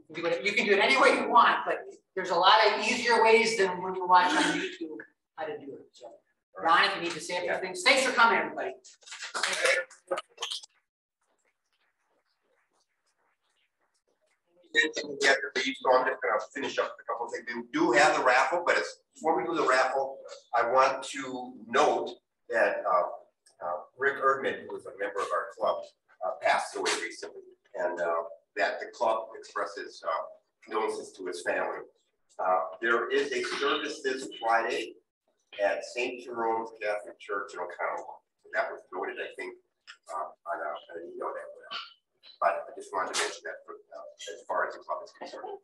you can do it any way you want, but there's a lot of easier ways than when you watch on YouTube how to do it. So, Ron, if you need to say a few things. Thanks for coming, everybody. You have to leave, so I'm just going to finish up a couple of things. We do have the raffle, but before we do the raffle, I want to note that Rick Erdman, who was a member of our club, passed away recently, and that the club expresses condolences to his family. There is a service this Friday at St. Jerome's Catholic Church in O'Connell. That was noted, I think, on an email that went out. But I just wanted to mention that as far as the club is concerned.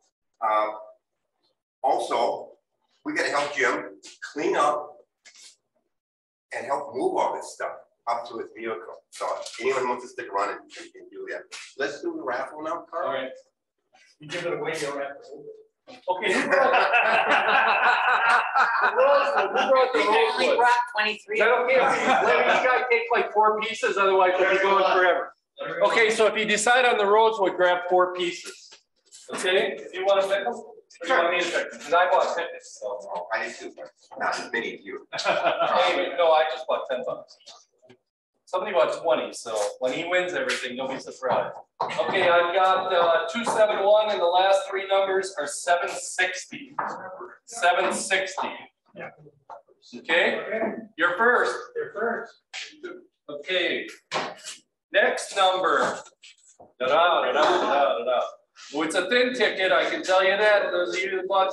Also, we got to help Jim clean up and help move all this stuff up to his vehicle. So if anyone wants to stick around and do that. Let's do the raffle now, Carl. All right. You give it away, you'll have to. Okay. Who brought the I only rosewood? brought 23. Is that okay? Let each guy take like 4 pieces, otherwise we'll be going forever. Okay, so if you decide on the rosewood, grab 4 pieces. Okay, if you want to pick them, or you want me to pick them? Because I bought tickets, so. Oh, I did too, but not as many as you. Anyway, no, I just bought $10. Somebody bought 20, so when he wins everything, you'll be surprised. Okay, I've got 271, and the last 3 numbers are 760. 760. Okay, you're first. You're first. Okay, next number. Da-da, da-da, da-da, da-da. Oh, it's a thin ticket, I can tell you that. Those of you that bought